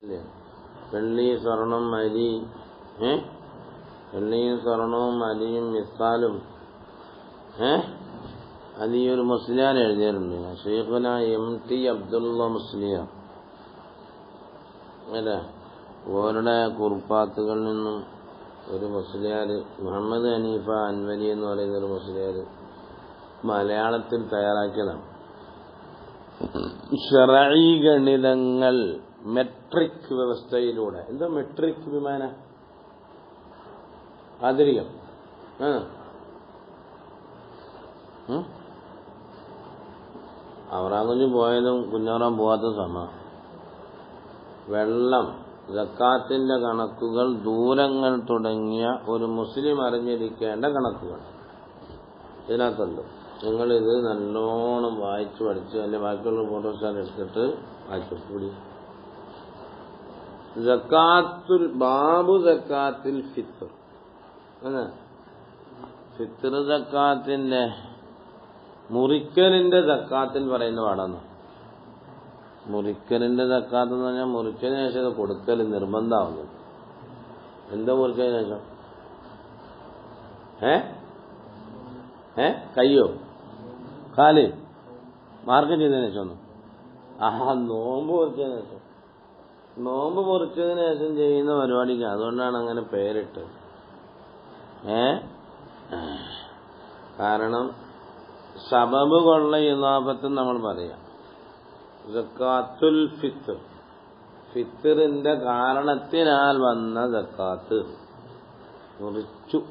ഇല്ലേ? വെള്ളി, സ്വർണം, അരി, വെള്ളിയും സ്വർണവും അരിയും മിസാലും അത് ഈ ഒരു മുസ്ലിയാർ എഴുതിയിട്ടുണ്ട്. ഷെയ്ഖുന MT അബ്ദുള്ള മുസ്ലിയാർ അല്ലേ? ഓരുടെ കുറുപ്പാത്തുകളിൽ നിന്നും ഒരു മുസ്ലിയാർ മുഹമ്മദ് ഹനീഫ അൻവരി എന്ന് പറയുന്ന ഒരു മുസ്ലിയാർ മലയാളത്തിൽ തയ്യാറാക്കിയതാണ്. ശറഈ ഗണിതങ്ങൾ മെട്രിക് വ്യവസ്ഥയിലൂടെ. എന്താ മെട്രിക് വിമാന ആധുനികം അവറാകുഞ്ഞ് പോയതും കുഞ്ഞോറാൻ പോവാത്ത സമയം. വെള്ളം, സക്കാത്തിന്റെ കണക്കുകൾ, ദൂരങ്ങൾ തുടങ്ങിയ ഒരു മുസ്ലിം അറിഞ്ഞിരിക്കേണ്ട കണക്കുകൾ ഇതിനകത്തുണ്ട്. നിങ്ങളിത് നല്ലോണം വായിച്ചു പഠിച്ച് അല്ലെ ബാക്കിയുള്ള ഫോട്ടോസ്റ്റാർ എടുത്തിട്ട് വായിച്ചു കൂടി. സക്കാത്തുൽ ബാബു സക്കാത്തിൽ ഫിത്ർ. ഫിത്ർ സക്കാത്തിന്റെ മുറിക്കലിന്റെ സക്കാത്തിൽ പറയുന്ന പാടാണ്. മുറിക്കലിന്റെ സക്കാത്ത് എന്ന് പറഞ്ഞാൽ മുറിക്കലിന് ശേഷം കൊടുക്കൽ നിർബന്ധമാവുന്നു. എന്താ മുറിക്കലിന് ശേഷം? കയ്യോ കാല് മാർക്കം ചെയ്തതിനു ശേഷം ഒന്നും നോമ്പ് മുറിച്ചതിന് ശേഷം. നോമ്പ് മുറിച്ചതിന് ശേഷം ചെയ്യുന്ന പരിപാടിക്ക് അതുകൊണ്ടാണ് അങ്ങനെ പേരിട്ട്. കാരണം സബബ് കൊള്ള ഇളാപത്ത് നമ്മൾ പറയാം. സക്കാത്തുൽ ഫിത്ർ, ഫിത്റിന്റെ കാരണത്തിനാൽ വന്ന സക്കാത്ത് മുറിച്ചു.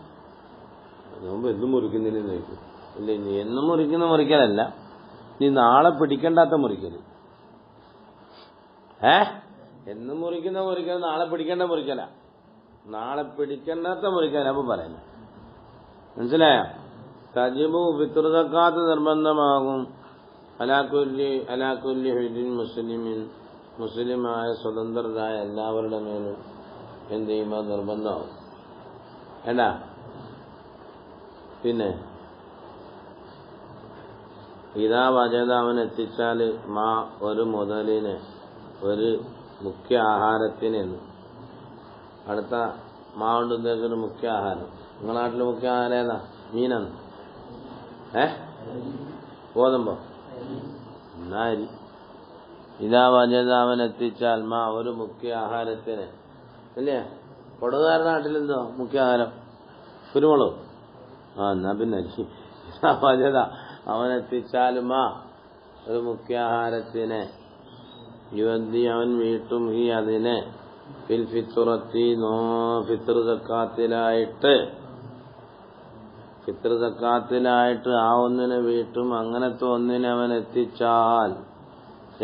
നോമ്പ് എന്നും മുറിക്കുന്നില്ല ചോദിക്കും. ഇല്ല, ഇനി എന്നും മുറിക്കുന്ന മുറിക്കലല്ല, നീ നാളെ പിടിക്കണ്ടാത്ത മുറിക്കല്. എന്നും മുറിക്കുന്ന മുറിക്കൽ നാളെ പിടിക്കേണ്ട മുറിക്കല, നാളെ പിടിക്കേണ്ടാത്ത മുറിക്കല. അപ്പൊ പറയുന്നത് മനസ്സിലായോ? തജിബു ഫിത്ർ സക്കാത്ത് നിർബന്ധമാകും. അലാകുല്ലി ഹിദിൻ മുസ്ലിമിൻ, മുസ്ലിമായ സ്വതന്ത്രരായ എല്ലാവരുടെ മേലും എന്ത് ചെയ്യുമ്പോൾ നിർബന്ധമാകും. ഏടാ പിന്നെ ഇതാ വജത അവൻ എത്തിച്ചാൽ മാ ഒരു മുതലിന്, ഒരു മുഖ്യ ആഹാരത്തിന്. അടുത്ത മാ കൊണ്ട് ഉദ്ദേശിച്ചൊരു മുഖ്യ ആഹാരം. നിങ്ങളുടെ നാട്ടിൽ മുഖ്യ ആഹാരം ഏതാ? മീനാണ്. ഗോതമ്പോ? അരി. ഇതാ വജത അവൻ എത്തിച്ചാൽ മാ ഒരു മുഖ്യ ആഹാരത്തിന്. അല്ലേ? കൊടുകാരുടെ നാട്ടിലെന്തോ മുഖ്യ ആഹാരം? കുരുമുളക്. എന്നാ പിന്നെ അരി. ഇതാ വജത അവൻ എത്തിച്ചാലുമാ ഒരു മുഖ്യാഹാരത്തിന്. യുവന്തി അവൻ വീട്ടും ഈ അതിനെ ഫിൽ ഫിത്തുറത്തി ഫിത്ർ സക്കാത്തിലായിട്ട്, ഫിത്ർ സക്കാത്തിലായിട്ട് ആ ഒന്നിനെ വീട്ടും. അങ്ങനത്തെ ഒന്നിനെ അവൻ എത്തിച്ചാൽ,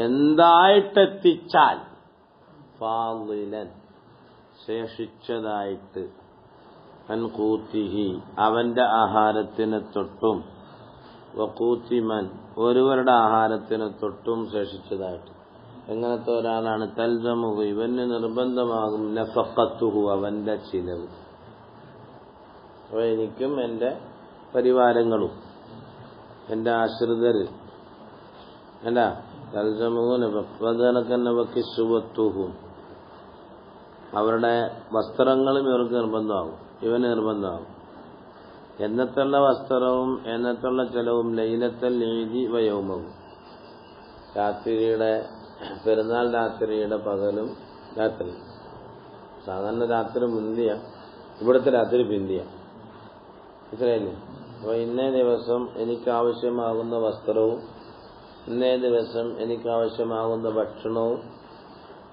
എന്തായിട്ടെത്തിച്ചാൽ, ഫാളിലൻ ശേഷിച്ചതായിട്ട്, അൻ കൂത്തിഹി അവന്റെ ആഹാരത്തിനെ തൊട്ടും, വക്കൂത്തിമൻ ഒരുവരുടെ ആഹാരത്തിന് തൊട്ടും ശേഷിച്ചതായിട്ട്. എങ്ങനത്തെ ഒരാളാണ്? തൽസമുഹു ഇവന് നിർബന്ധമാകും നഫഖത്തുഹു അവന്റെ ചിലവ്. അപ്പൊ എനിക്കും എന്റെ പരിവാരങ്ങളും എന്റെ ആശ്രിതര് എന്താ തൽസമുഹു നഫഖത്തുഹു അവരുടെ വസ്ത്രങ്ങളും ഇവർക്ക് നിർബന്ധമാകും, ഇവന് നിർബന്ധമാകും. എന്നത്തുള്ള വസ്ത്രവും എന്നത്തുള്ള ചെലവും ലൈലത്തൽ ഈദി വയൗമവും, രാത്രിയുടെ പെരുന്നാൾ രാത്രിയുടെ പകലും രാത്രി. സാധാരണ രാത്രി മുന്തിയ, ഇവിടുത്തെ രാത്രി പിന്തിയ. മനസ്സിലായില്ലേ? അപ്പൊ ഇന്നേ ദിവസം എനിക്കാവശ്യമാകുന്ന വസ്ത്രവും ഇന്നേ ദിവസം എനിക്കാവശ്യമാകുന്ന ഭക്ഷണവും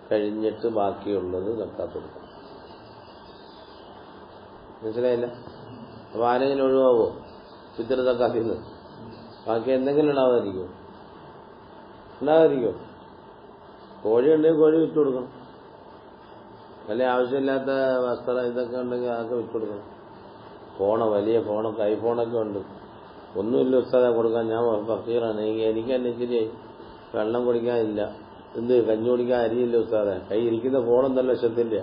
കഴിഞ്ഞിട്ട് ബാക്കിയുള്ളത് സക്കാത്ത് കൊടുക്കും. മനസ്സിലായില്ല? അപ്പൊ ആരെങ്കിലും ഒഴിവാവോ ഫിത്ർ സക്കാത്തിൽ നിന്ന്? ബാക്കി എന്തെങ്കിലും ഉണ്ടാവാതിരിക്കും? കോഴി ഉണ്ടെങ്കിൽ കോഴി വിറ്റ് കൊടുക്കണം. അല്ലെ ആവശ്യമില്ലാത്ത വസ്ത്രം ഇതൊക്കെ ഉണ്ടെങ്കിൽ അതൊക്കെ വിറ്റ് കൊടുക്കണം. വലിയ ഫോണൊക്കെ ഐഫോണൊക്കെ ഉണ്ട്. ഒന്നുമില്ല ഉസ്താദെ കൊടുക്കാൻ, ഞാൻ ഫക്കീറാണ്, എനിക്ക് തന്നെ ഇച്ചിരി വെള്ളം കുടിക്കാനില്ല, കഞ്ഞി കുടിക്കാൻ അരിയില്ല ഉസ്താദെ, കൈ ഇരിക്കുന്ന ഫോണൊന്നും ലക്ഷത്തിന്റെ.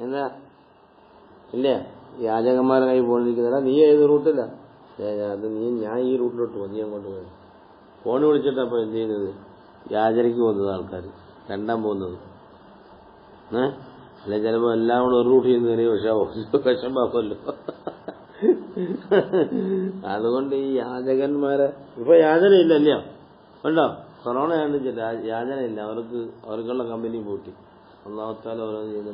എന്താ ഇല്ല യാചകന്മാരെ കൈ പോയിരിക്കുന്നില്ല. നീ ഏത് റൂട്ടില്ല? അത് ഞാൻ ഈ റൂട്ടിലോട്ട് നീ അങ്ങോട്ട് പോയി. ഫോൺ വിളിച്ചിട്ടപ്പോൾ എന്ത് ചെയ്യുന്നത്? യാചനയ്ക്ക് പോകുന്നത് ആൾക്കാർ, രണ്ടാൻ പോകുന്നത്. അല്ലെ ചിലപ്പോൾ എല്ലാം കൂടെ ഒരു റൂട്ട് ചെയ്യുന്നതിന് വിഷമാവുമല്ലോ. അതുകൊണ്ട് ഈ യാചകന്മാരെ ഇപ്പൊ യാചനയില്ല, അല്ലയോ? ഉണ്ടോ? കൊറോണ കണ്ടിട്ട് യാചനയില്ല. അവർക്കുള്ള കമ്പനി പൂട്ടി. ഒന്നാമത്താലും ഓരോന്ന് ചെയ്ത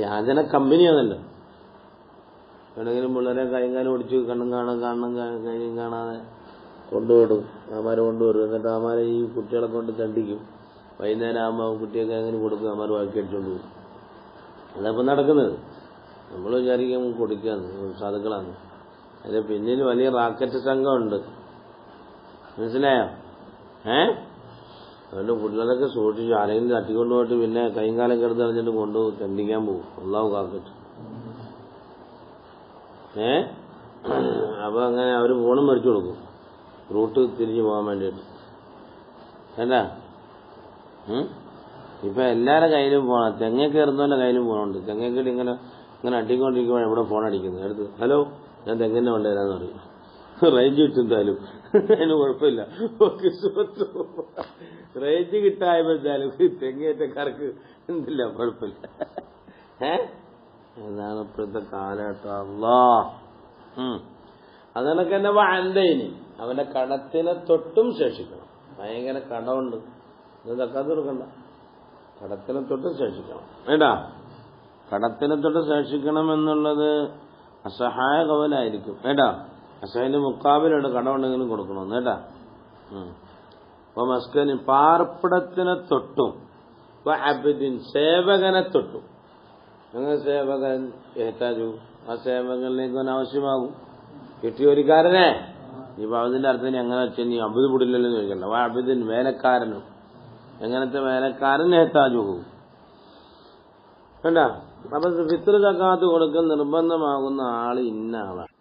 യാചന കമ്പനിയാണല്ലോ. എവിടെയെങ്കിലും പിള്ളേരെ കൈകാലം ഓടിച്ച് കണ്ണും കൈയും കാണാതെ കൊണ്ടുവിടും. അമാരെ കൊണ്ടുവരും. എന്നിട്ട് അമാരെ ഈ കുട്ടികളെ കൊണ്ട് തണ്ടിക്കും. വൈകുന്നേരം ആകുമ്പോൾ കുട്ടിയൊക്കെ എങ്ങനെ കൊടുക്കും? അമാർ വാക്കി അടിച്ചുകൊണ്ട് പോകും. അതപ്പം നടക്കുന്നത്. നമ്മൾ വിചാരിക്കും കൊടുക്കുകയാണ്, സാധുക്കളാണ്. അതിന് പിന്നിൽ വലിയ റാക്കറ്റ് സംഘമുണ്ട്. മനസ്സിലായോ? അതുകൊണ്ട് പിള്ളേരൊക്കെ സൂക്ഷിച്ചു. ആരെങ്കിലും തട്ടിക്കൊണ്ട് പോയിട്ട് പിന്നെ കൈയും കാലം കിടന്ന് അറിഞ്ഞിട്ട് തണ്ടിക്കാൻ പോകും. അള്ളാഹു കാക്കട്ടെ. അപ്പൊ അങ്ങനെ അവർ ഫോണും മേടിച്ചു കൊടുക്കും, റൂട്ട് തിരിഞ്ഞു പോകാൻ വേണ്ടിയിട്ട്. അല്ല ഇപ്പൊ എല്ലാവരുടെ കയ്യിലും പോകണം. തെങ്ങ കയറുന്നവന്റെ കയ്യിലും പോകണുണ്ട്. തെങ്ങക്കേടി ഇങ്ങനെ അടിക്കൊണ്ടിരിക്കുമ്പോൾ എവിടെ ഫോൺ അടിക്കുന്നത്? എടുത്ത് ഹലോ, ഞാൻ തെങ്ങിന്റെ കൊണ്ടുവരാന്ന് പറയും. റേഞ്ച് കിട്ടുന്നാലും അതിന് കുഴപ്പമില്ല. റേഞ്ച് കിട്ടായ്മച്ചാലും തെങ്ങേറ്റക്കാർക്ക് എന്തില്ല, കുഴപ്പമില്ല. എന്നാണ് ഇപ്പോഴത്തെ കാലഘട്ടം. അല്ലാ അതിനൊക്കെ തന്നെ വാന്തയിന് അവന്റെ കടത്തിനെ തൊട്ടും ശേഷിക്കണം. ഭയങ്കര കടമുണ്ട്, ഇതൊക്കെ തീർക്കണ്ട. കടത്തിനെ തൊട്ടും ശേഷിക്കണം. വേണ്ടാ, കടത്തിനെ തൊട്ട് ശേഷിക്കണം എന്നുള്ളത് അസഹായ കവലായിരിക്കും. കേട്ടാ, അസഹന്റെ മുക്കാബിലുണ്ട്. കടമുണ്ടെങ്കിലും കൊടുക്കണമെന്ന്. കേട്ടാ. അപ്പൊ മസ്കന് പാർപ്പിടത്തിനെ തൊട്ടും അബ്ദിൻ സേവകനെ തൊട്ടും. അങ്ങനെ സേവകൻ ഏറ്റാജു ആ സേവകനിലേക്ക് ആവശ്യമാകും. കിട്ടിയ ഒരു കാരനെ ഇപ്പൊ അതിന്റെ അർത്ഥം എങ്ങനെ വെച്ചാൽ നീ അബുദ് പിടില്ലല്ലോ ചോദിക്കണ്ട. അബുദിൻ വേലക്കാരനും. എങ്ങനത്തെ വേലക്കാരൻ ഏറ്റാജു വേണ്ട. അപ്പൊ ഫിത്ർ സക്കാത്ത് കൊടുക്കാൻ നിർബന്ധമാകുന്ന ആള് ഇന്ന ആളാണ്.